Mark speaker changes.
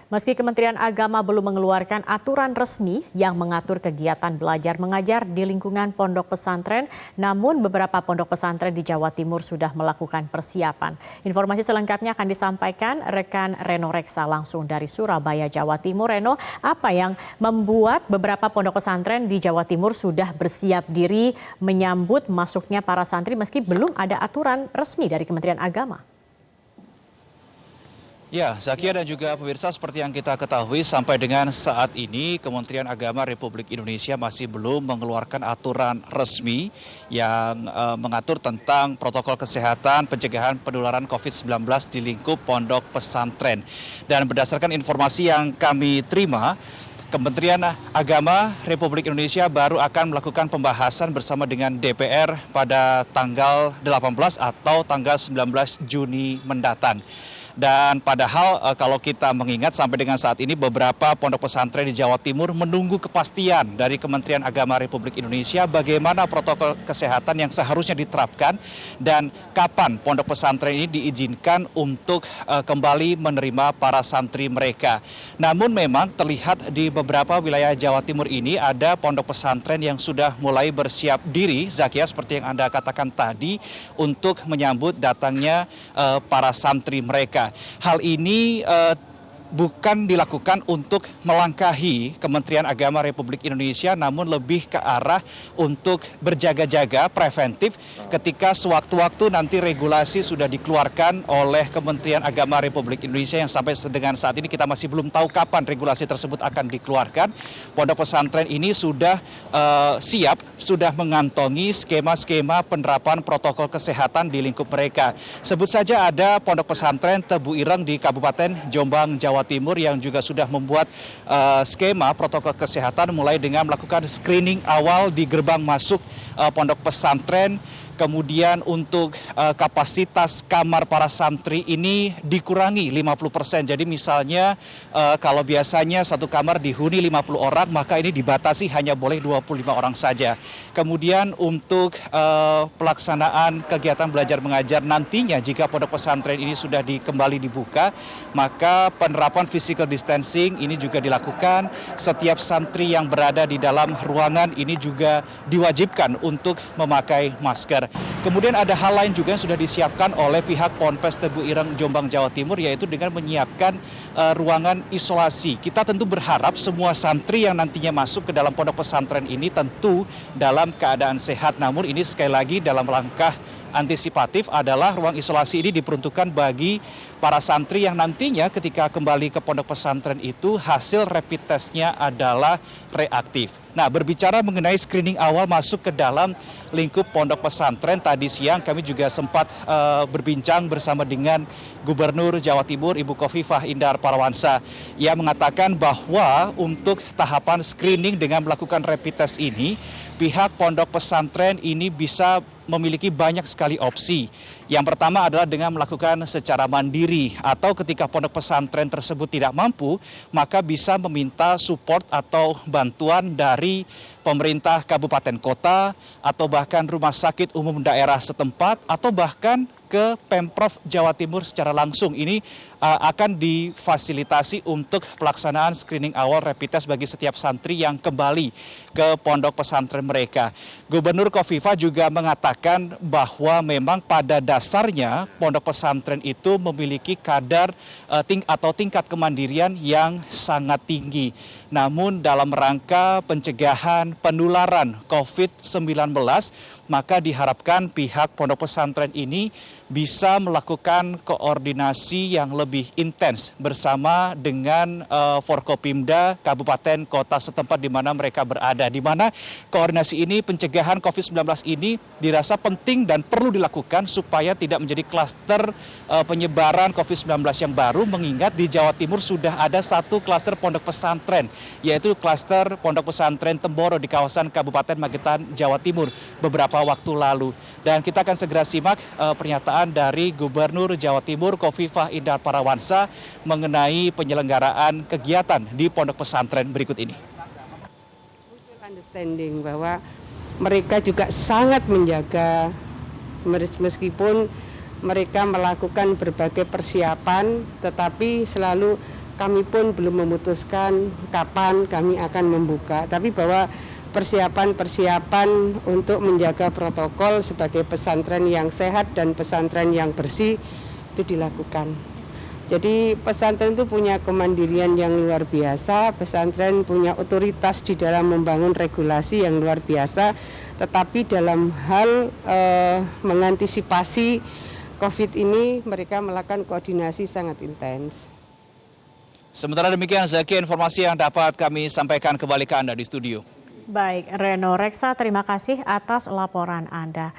Speaker 1: Meski Kementerian Agama belum mengeluarkan aturan resmi yang mengatur kegiatan belajar mengajar di lingkungan pondok pesantren, namun beberapa pondok pesantren di Jawa Timur sudah melakukan persiapan. Informasi selengkapnya akan disampaikan rekan Reno Reksa langsung dari Surabaya, Jawa Timur. Reno, apa yang membuat beberapa pondok pesantren di Jawa Timur sudah bersiap diri menyambut masuknya para santri meski belum ada aturan resmi dari Kementerian Agama?
Speaker 2: Ya, Zakia dan juga pemirsa, seperti yang kita ketahui sampai dengan saat ini Kementerian Agama Republik Indonesia masih belum mengeluarkan aturan resmi yang mengatur tentang protokol kesehatan pencegahan penularan COVID-19 di lingkup pondok pesantren. Dan berdasarkan informasi yang kami terima, Kementerian Agama Republik Indonesia baru akan melakukan pembahasan bersama dengan DPR pada tanggal 18 atau tanggal 19 Juni mendatang. Dan padahal kalau kita mengingat sampai dengan saat ini beberapa pondok pesantren di Jawa Timur menunggu kepastian dari Kementerian Agama Republik Indonesia bagaimana protokol kesehatan yang seharusnya diterapkan dan kapan pondok pesantren ini diizinkan untuk kembali menerima para santri mereka. Namun memang terlihat di beberapa wilayah Jawa Timur ini ada pondok pesantren yang sudah mulai bersiap diri, Zakia, seperti yang Anda katakan tadi, untuk menyambut datangnya para santri mereka. Hal ini bukan dilakukan untuk melangkahi Kementerian Agama Republik Indonesia, namun lebih ke arah untuk berjaga-jaga preventif ketika sewaktu-waktu nanti regulasi sudah dikeluarkan oleh Kementerian Agama Republik Indonesia yang sampai dengan saat ini kita masih belum tahu kapan regulasi tersebut akan dikeluarkan. Pondok pesantren ini sudah siap, sudah mengantongi skema-skema penerapan protokol kesehatan di lingkup mereka. Sebut saja ada Pondok Pesantren Tebu Ireng di Kabupaten Jombang, Jawa Timur yang juga sudah membuat skema protokol kesehatan mulai dengan melakukan screening awal di gerbang masuk pondok pesantren. Kemudian untuk kapasitas kamar para santri ini dikurangi 50%. Jadi misalnya kalau biasanya satu kamar dihuni 50 orang, maka ini dibatasi hanya boleh 25 orang saja. Kemudian untuk pelaksanaan kegiatan belajar mengajar nantinya jika pondok pesantren ini sudah kembali dibuka, maka penerapan physical distancing ini juga dilakukan. Setiap santri yang berada di dalam ruangan ini juga diwajibkan untuk memakai masker. Kemudian ada hal lain juga yang sudah disiapkan oleh pihak Ponpes Tebu Ireng Jombang, Jawa Timur, yaitu dengan menyiapkan ruangan isolasi. Kita tentu berharap semua santri yang nantinya masuk ke dalam pondok pesantren ini tentu dalam keadaan sehat. Namun ini sekali lagi dalam langkah antisipatif adalah ruang isolasi ini diperuntukkan bagi para santri yang nantinya ketika kembali ke pondok pesantren itu hasil rapid testnya adalah reaktif. Nah, berbicara mengenai screening awal masuk ke dalam lingkup pondok pesantren, tadi siang kami juga sempat berbincang bersama dengan Gubernur Jawa Timur Ibu Khofifah Indar Parawansa. Ia mengatakan bahwa untuk tahapan screening dengan melakukan rapid test ini, pihak pondok pesantren ini bisa memiliki banyak sekali opsi. Yang pertama adalah dengan melakukan secara mandiri atau ketika pondok pesantren tersebut tidak mampu, maka bisa meminta support atau bantuan dari pemerintah kabupaten kota atau bahkan rumah sakit umum daerah setempat atau bahkan ke Pemprov Jawa Timur secara langsung. Ini akan difasilitasi untuk pelaksanaan screening awal rapid test bagi setiap santri yang kembali ke pondok pesantren mereka. Gubernur Khofifah juga mengatakan bahwa memang pada dasarnya pondok pesantren itu memiliki kadar atau tingkat kemandirian yang sangat tinggi. Namun dalam rangka pencegahan penularan COVID-19, maka diharapkan pihak pondok pesantren ini bisa melakukan koordinasi yang lebih intens bersama dengan Forkopimda Kabupaten Kota setempat di mana mereka berada. Di mana koordinasi ini, pencegahan COVID-19 ini dirasa penting dan perlu dilakukan supaya tidak menjadi klaster penyebaran COVID-19 yang baru, mengingat di Jawa Timur sudah ada satu klaster pondok pesantren, yaitu klaster pondok pesantren Temboro di kawasan Kabupaten Magetan, Jawa Timur beberapa waktu lalu. Dan kita akan segera simak pernyataan dari Gubernur Jawa Timur Khofifah Indar Parawansa mengenai penyelenggaraan kegiatan di pondok pesantren berikut ini.
Speaker 3: Understanding bahwa mereka juga sangat menjaga meskipun mereka melakukan berbagai persiapan, tetapi selalu kami pun belum memutuskan kapan kami akan membuka, tapi bahwa persiapan untuk menjaga protokol sebagai pesantren yang sehat dan pesantren yang bersih itu dilakukan. Jadi pesantren itu punya kemandirian yang luar biasa, pesantren punya otoritas di dalam membangun regulasi yang luar biasa, tetapi dalam hal mengantisipasi COVID ini mereka melakukan koordinasi sangat intens.
Speaker 2: Sementara demikian, Zaki, informasi yang dapat kami sampaikan kembali ke Anda di studio.
Speaker 1: Baik, Reno Reksa, terima kasih atas laporan Anda.